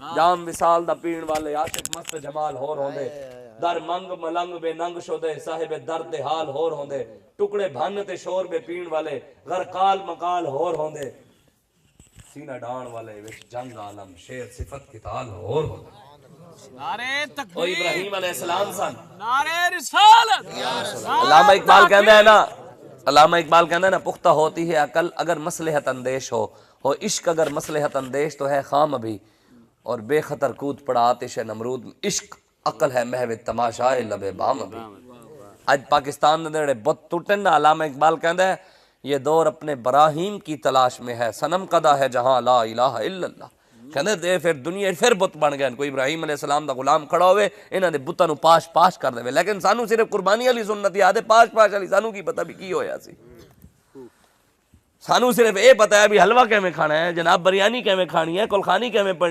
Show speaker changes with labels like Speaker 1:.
Speaker 1: जाम विसाल दा पीण वाले आशिक मस्त जमाल होर होंदे दर मंग मलंग बे नंग शोदे साहिब दर्द हाल होर होंदे टुकड़े भन ते शोर बे पीण वाले गरकाल मकाल होर होंदे सीना डाण वाले विच जंग आलम शेर सिफत किताल होर होंदे
Speaker 2: नारे
Speaker 1: ओ
Speaker 2: तकबीर,
Speaker 1: इब्राहिम अलैहिस्सलाम सन।
Speaker 2: नारे रिसालत।
Speaker 1: अल्लामा इकबाल कहते हैं ना, अल्लामा इकबाल कहते हैं ना, पुख्ता होती है अकल अगर मसलहत अंदेश हो इश्क अगर मसलहत अंदेश तो है खाम अभी और बेखतर कूद पड़ा आतिश नमरूद इश्क अकल है महव तमाशाए लबे बाम अभी। आज पाकिस्तान दे बुत टुटन ना, अल्लामा इकबाल कहता है ये दौर अपने बराहीम की तलाश में है सनम कदा है जहाँ ला इलाहा इल्लल्लाह। कहते दे फिर दुनिया फिर बुत बन गए, कोई इब्राहिम अलैहिस्सलाम दा गुलाम खड़ा होवे इन्हां दे बुतां नूं पाश पाश कर देवे, लेकिन सानू सिर्फ कुर्बानी वाली सुन्नत याद है, पाश पाश वाली सानू की पता भी की होया सी। सानू सिर्फ ये पता है भी हलवा किवें खाना है जनाब, बिरयानी किवें खानी है, कुलखानी किवें पढ़नी